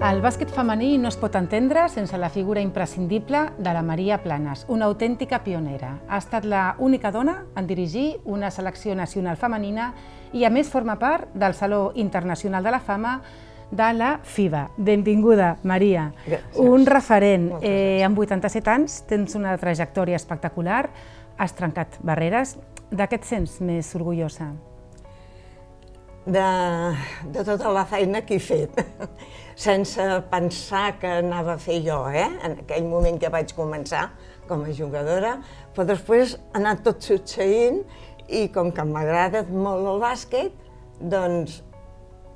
El bàsquet femení no es pot entendre sense la figura imprescindible de la Maria Planas, una autèntica pionera. Ha estat l'única dona en dirigir una selecció nacional femenina i a més forma part del Saló Internacional de la Fama de la FIBA. Benvinguda, Maria. Gràcies. Un referent. Amb 87 anys tens una trajectòria espectacular, has trencat barreres. De què et sents més orgullosa? De tota la feina que he fet, sense pensar que anava a fer jo, en aquell moment que vaig començar com a jugadora, però després ha anat tot succeint i com que m'agrada molt el bàsquet, doncs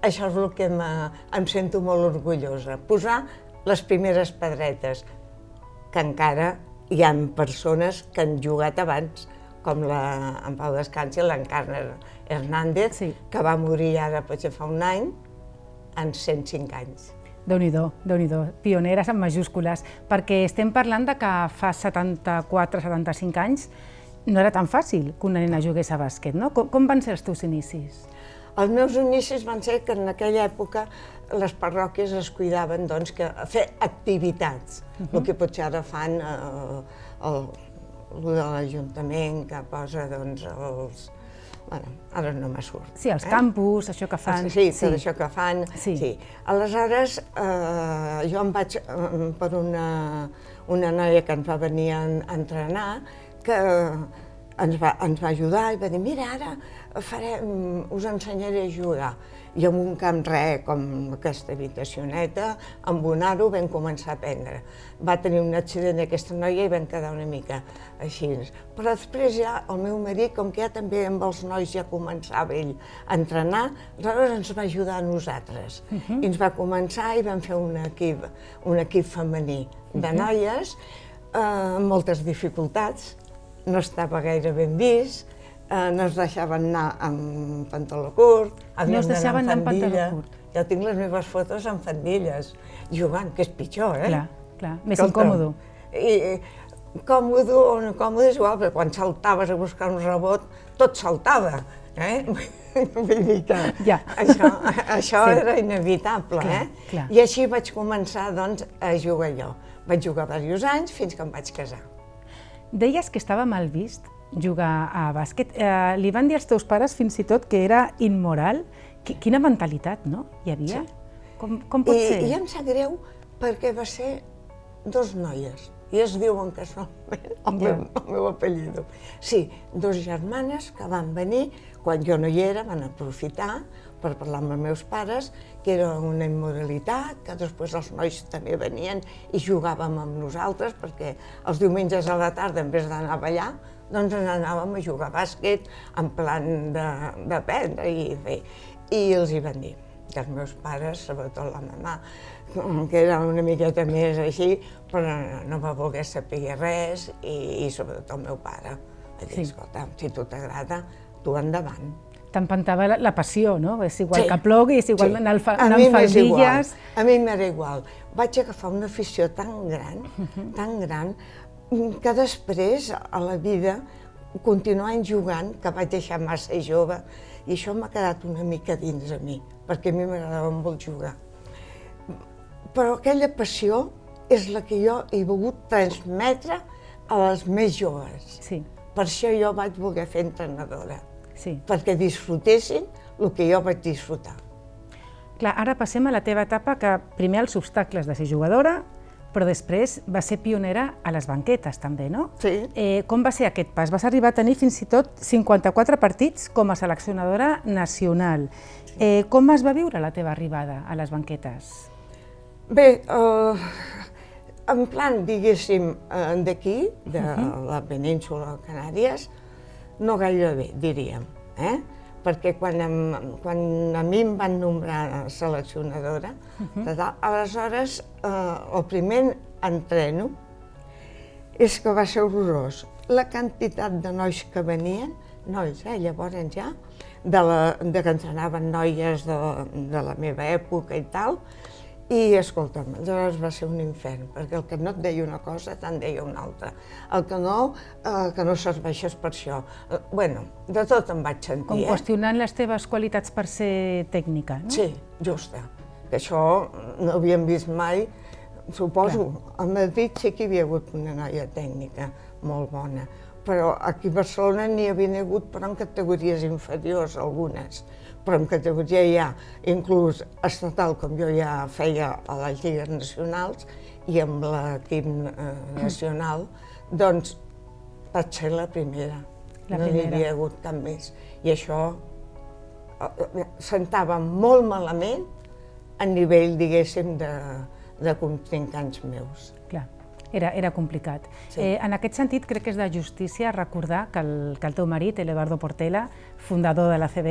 això és el que em sento molt orgullosa, posar les primeres pedretes, que encara hi ha persones que han jugat abans, com en Pau Descansi, l'Encarna Hernández, que va morir ara potser fa un any, en 105 anys. Déu-n'hi-do, Déu-n'hi-do, pioneres en majúscules, perquè estem parlant de que fa 74-75 anys no era tan fàcil que una nena jugués a bàsquet, no? Com van ser els teus inicis? Els meus inicis van ser que en aquella època les parròquies es cuidaven a fer activitats, el que potser ara fan de l'Ajuntament, que posa els... Bueno, ara no me surt. Sí, els campus, això que fan. Sí, tot això que fan. Sí. Aleshores, jo em vaig per una noia que ens va venir a entrenar, que ens va ajudar i va dir, mira, ara us ensenyaré a jugar. I en un camp com aquesta habitacioneta, amb un aro vam començar a aprendre. Va tenir un accident aquesta noia i vam quedar una mica així. Però després ja el meu marit, com que ja també amb els nois ja començava ell a entrenar, aleshores ens va ajudar a nosaltres. I ens va començar i vam fer un equip femení de noies amb moltes dificultats. No estava gaire ben vist, no es deixaven anar amb pantaló curt, no es deixaven anar amb pantaló curt. Jo tinc les meves fotos amb faldilles, jugant, que és pitjor, Clar, més incòmodo. Còmodo o no còmodo és igual, perquè quan saltaves a buscar un rebot, tot saltava. Vull dir que això era inevitable. I així vaig començar a jugar jo. Vaig jugar diversos anys fins que em vaig casar. Deies que estava mal vist jugar a bàsquet. Li van dir als teus pares fins i tot que era immoral. Quina mentalitat, no? Hi havia? Com pot ser? I em sap greu perquè va ser dos noies, i es diuen casualment el meu apellido. Sí, dos germanes que van venir, quan jo no hi era, van aprofitar per parlar amb els meus pares, que era una immoralitat, que després els nois també venien i jugàvem amb nosaltres, perquè els diumenges a la tarda, en vez d'anar a ballar, doncs anàvem a jugar a bàsquet en plan d'aprendre i fer. I els hi van dir que els meus pares, sobretot la mamà, que era una miqueta més així, però no va voler saber res, i sobretot el meu pare. Va dir, escolta, si tu t'agrada, tu endavant. T'empantava la passió, no? És igual que plogui, és igual anar amb faldilles. A mi m'era igual. Vaig agafar una afició tan gran, que després, a la vida, continuant jugant, que vaig deixar massa jove, i això m'ha quedat una mica dins a mi, perquè a mi m'agradava molt jugar. Però aquella passió és la que jo he volgut transmetre a les més joves. Per això jo vaig voler fer entrenadora, perquè disfrutessin el que jo vaig disfrutar. Clar, ara passem a la teva etapa, que primer els obstacles de ser jugadora, però després va ser pionera a les banquetes també, no? Sí. Com va ser aquest pas? Vas arribar a tenir fins i tot 54 partits com a seleccionadora nacional. Com es va viure la teva arribada a les banquetes? Bé, en plan, diguéssim, d'aquí, de la península de Canàries, no gaire bé, diríem, perquè quan a mi em van nombrar seleccionadora, aleshores el primer entreno és que va ser horrorós. La quantitat de nois que venien, nois, llavors ja, que entrenaven noies de la meva època i tal, i escolta'm, aleshores va ser un infern, perquè el que no et deia una cosa te'n deia una altra. El que no serveixes per això. Bueno, de tot em vaig sentir. Com qüestionant les teves qualitats per ser tècnica, no? Sí, justa. que això no havíem vist mai, suposo. A Madrid sí que hi havia hagut una noia tècnica molt bona, però aquí a Barcelona n'hi havia hagut, però en categories inferiors algunes, però en categoria ja, inclús estatal, com jo ja feia a les lligues nacionals i amb l'equip nacional, doncs vaig ser la primera. No n'hi havia hagut cap més. I això sentava molt malament a nivell, diguéssim, de contrincants meus. Clar, era complicat. En aquest sentit, crec que és de justícia recordar que el teu marit, Eduardo Portela, fundador de l'ACB,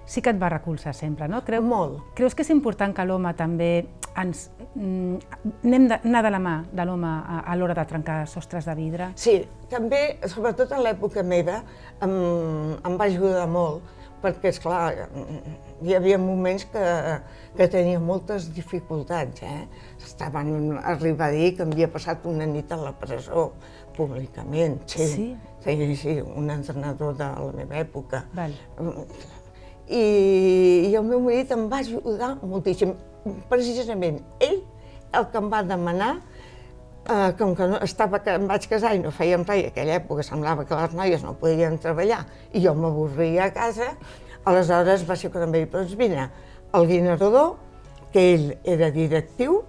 sí que et va recolzar sempre, no? Molt. Creus que és important que l'home també anem anar de la mà de l'home a l'hora de trencar sostres de vidre? Sí, també, sobretot a l'època meva, em va ajudar molt, perquè, esclar, hi havia moments que tenia moltes dificultats. Estaven arribar a dir que m'havia passat una nit a la presó, públicament. Sí, un entrenador de la meva època. I el meu marit em va ajudar moltíssim. Precisament ell, el que em va demanar, com que em vaig casar i no fèiem res, i a aquella època semblava que les noies no podien treballar i jo m'avorria a casa, aleshores va ser quan em va dir, doncs vine, el Guinardó, que ell era directiu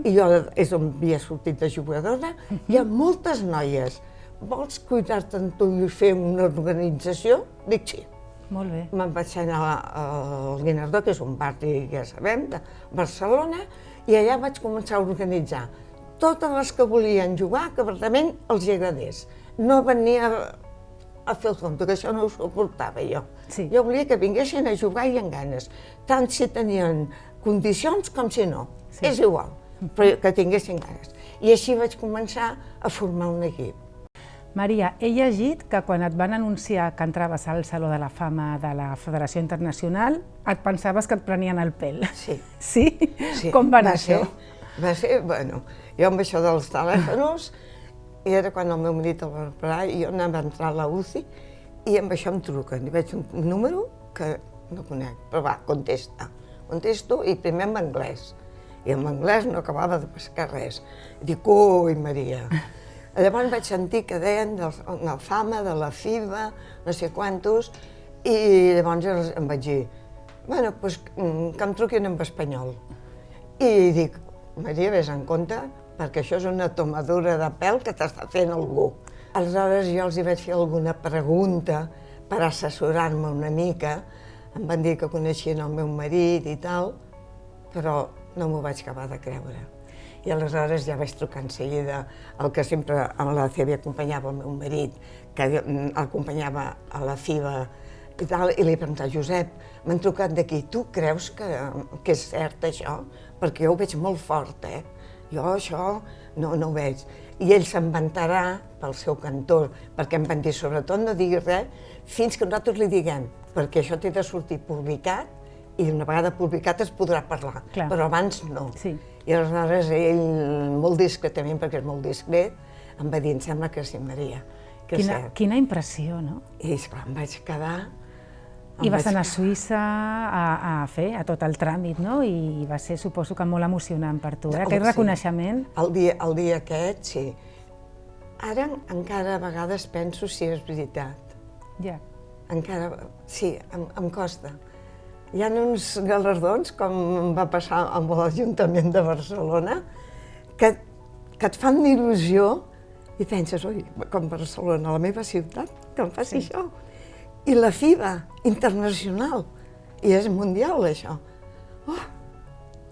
i jo és on havia sortit de jugadora, hi ha moltes noies, vols cuidar-te en tu i fer una organització? Dic sí. Molt bé. Me'n vaig anar al Guinardó, que és un barri, ja sabem, de Barcelona, i allà vaig començar a organitzar totes les que volien jugar, que verdament els hi agradés. No venia a fer el tonto, que això no ho suportava jo. Jo volia que vinguessin a jugar i amb ganes, tant si tenien condicions com si no. És igual, però que tinguessin ganes. I així vaig començar a formar un equip. Maria, he llegit que quan et van anunciar que entraves al Saló de la Fama de la Federació Internacional, et pensaves que et prenien el pèl. Sí. Sí? Com va anar això? Va ser, bueno, jo amb això dels telèfons, era quan el meu marit el va preparar i jo anava a entrar a la UCI i amb això em truquen. I veig un número que no conec, però va, contesta. Contesto i primer en anglès. I en anglès no acabava de pescar res. I dic, ui, Maria. Llavors vaig sentir que deien de la Fama, de la FIBA, no sé quantos, i llavors em vaig dir, bueno, doncs que em truquin en espanyol. I dic, Maria, vés en compte, perquè això és una tomadura de pèl que t'està fent algú. Aleshores jo els hi vaig fer alguna pregunta per assessorar-me una mica. Em van dir que coneixien el meu marit i tal, però no m'ho vaig acabar de creure. I aleshores ja vaig trucar en seguida el que sempre a la CB acompanyava el meu marit, que acompanyava a la FIBA i tal, i li preguntava, Josep, m'han trucat d'aquí, tu creus que és cert això? Perquè jo ho veig molt fort, Jo això no ho veig. I ell se'n vantarà pel seu cantó, perquè em van dir, sobretot no diguis res fins que nosaltres li diguem, perquè això té de sortir publicat i una vegada publicat es podrà parlar, però abans no. I aleshores ell, molt discretament, perquè és molt discret, em va dir, em sembla que sí, Maria, que és cert. Quina impressió, no? I esclar, em vaig quedar... I vas anar a Suïssa a fer tot el tràmit, no? I va ser, suposo que molt emocionant per tu, aquest reconeixement. El dia aquest, sí. Ara encara a vegades penso si és veritat. Ja. Encara, sí, em costa. Hi ha uns galardons, com va passar amb l'Ajuntament de Barcelona, que et fan il·lusió i penses, oi, com Barcelona, la meva ciutat, que em faci això. I la FIBA, internacional, i és mundial, això.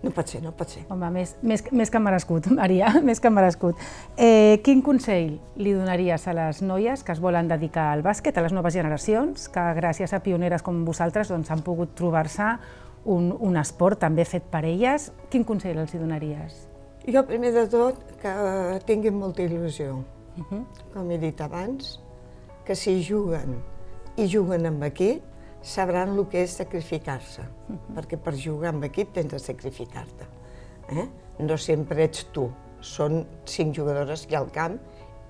No pot ser, no pot ser. Home, més que merescut, Maria, més que merescut. Quin consell li donaries a les noies que es volen dedicar al bàsquet, a les noves generacions, que gràcies a pioneres com vosaltres han pogut trobar-se un esport també fet per elles? Quin consell els donaries? Jo, primer de tot, que tinguin molta il·lusió. Com he dit abans, que si juguen i juguen amb equip, sabran el que és sacrificar-se, perquè per jugar amb equip tens de sacrificar-te. No sempre ets tu, són 5 jugadores que hi ha al camp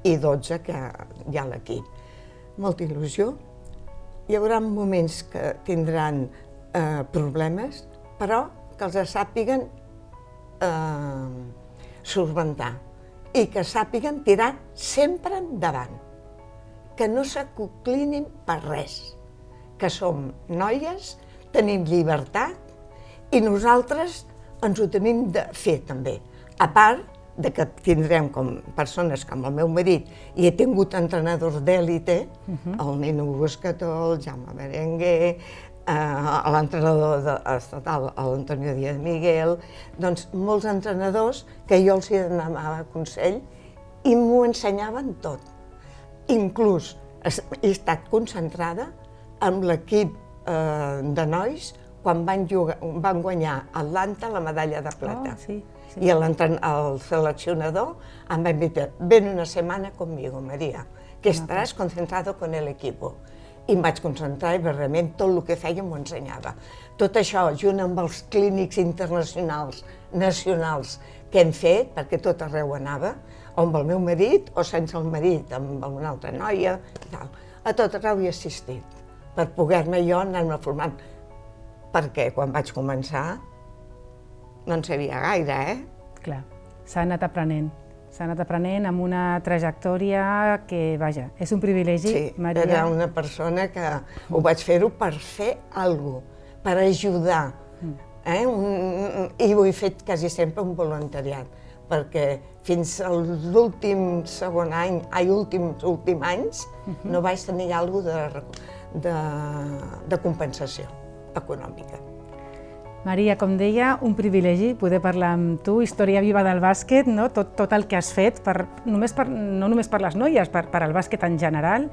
i 12 que hi ha a l'equip. Molta il·lusió, hi haurà moments que tindran problemes, però que els sàpiguen solventar i que sàpiguen tirar sempre endavant, que no s'acoclinin per res, que som noies, tenim llibertat i nosaltres ens ho tenim de fer també. A part de que tindrem com persones com el meu marit, i he tingut entrenadors d'èlite, el Nino Buscató, el Jaume Berenguer, l'entrenador estatal, l'Antonio Díaz Miguel, doncs molts entrenadors que jo els demanava consell i m'ho ensenyaven tot. Inclús he estat concentrada amb l'equip de nois quan van guanyar a Atlanta la medalla de plata. I el seleccionador em va invitar, ven una setmana conmigo, María, que estaràs concentrado con el equipo. I em vaig concentrar i realment tot el que feia m'ho ensenyava. Tot això, junt amb els clínics internacionals, nacionals que hem fet, perquè tot arreu anava, o amb el meu marit o sense el marit, amb una altra noia i tal. A tot arreu hi he assistit, per poder-me jo anar-me formant. Perquè quan vaig començar no en sabia gaire, Clar, s'ha anat aprenent. S'ha anat aprenent amb una trajectòria que, vaja, és un privilegi, Maria. Sí, era una persona que ho vaig fer-ho per fer alguna cosa, per ajudar. I ho he fet quasi sempre un voluntariat, perquè fins a l'últim segon any, últim anys, no vaig tenir alguna cosa de compensació econòmica. Maria, com deia, un privilegi poder parlar amb tu, història viva del bàsquet, tot el que has fet, no només per les noies, per al bàsquet en general.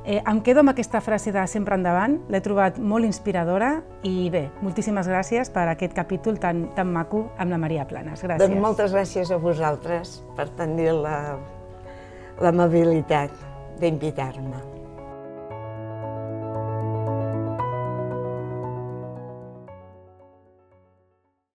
Em quedo amb aquesta frase de sempre endavant, l'he trobat molt inspiradora i bé, moltíssimes gràcies per aquest capítol tan maco amb la Maria Planas. Gràcies. Doncs moltes gràcies a vosaltres per tenir l'amabilitat d'invitar-me.